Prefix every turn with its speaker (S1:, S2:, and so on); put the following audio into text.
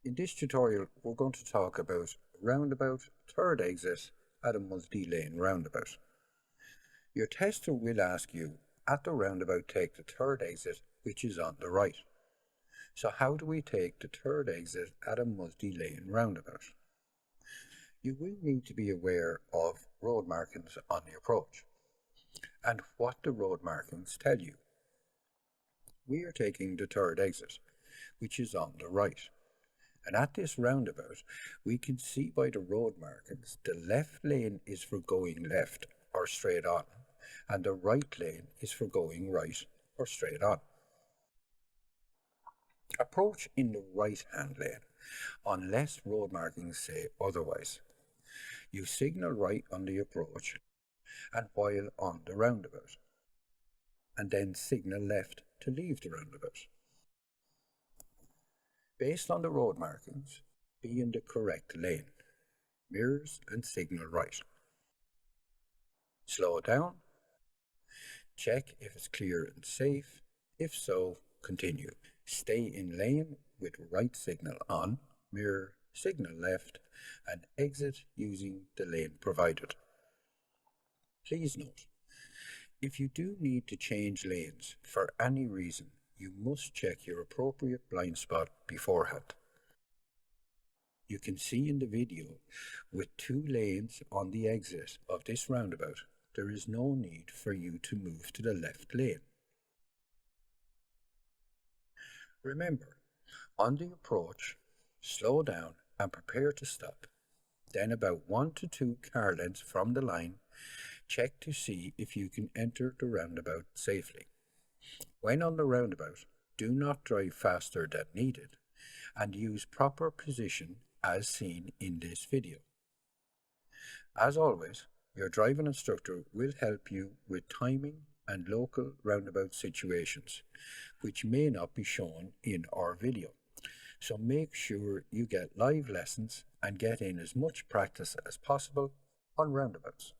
S1: In this tutorial, we're going to talk about roundabout third exit at a multi-lane roundabout. Your tester will ask you, at the roundabout take the third exit, which is on the right. So how do we take the third exit at a multi-lane roundabout? You will need to be aware of road markings on the approach and what the road markings tell you. We are taking the third exit, which is on the right. And at this roundabout, we can see by the road markings the left lane is for going left or straight on, and the right lane is for going right or straight on. Approach in the right-hand lane, unless road markings say otherwise. You signal right on the approach and while on the roundabout, and then signal left to leave the roundabout. Based on the road markings, be in the correct lane, mirrors and signal right. Slow down, check if it's clear and safe, if so, continue. Stay in lane with right signal on, mirror, signal left, and exit using the lane provided. Please note, if you do need to change lanes for any reason, you must check your appropriate blind spot beforehand. You can see in the video, with 2 lanes on the exit of this roundabout, there is no need for you to move to the left lane. Remember, on the approach, slow down and prepare to stop. Then about 1 to 2 car lengths from the line, check to see if you can enter the roundabout safely. When on the roundabout, do not drive faster than needed and use proper position as seen in this video. As always, your driving instructor will help you with timing and local roundabout situations, which may not be shown in our video. So make sure you get live lessons and get in as much practice as possible on roundabouts.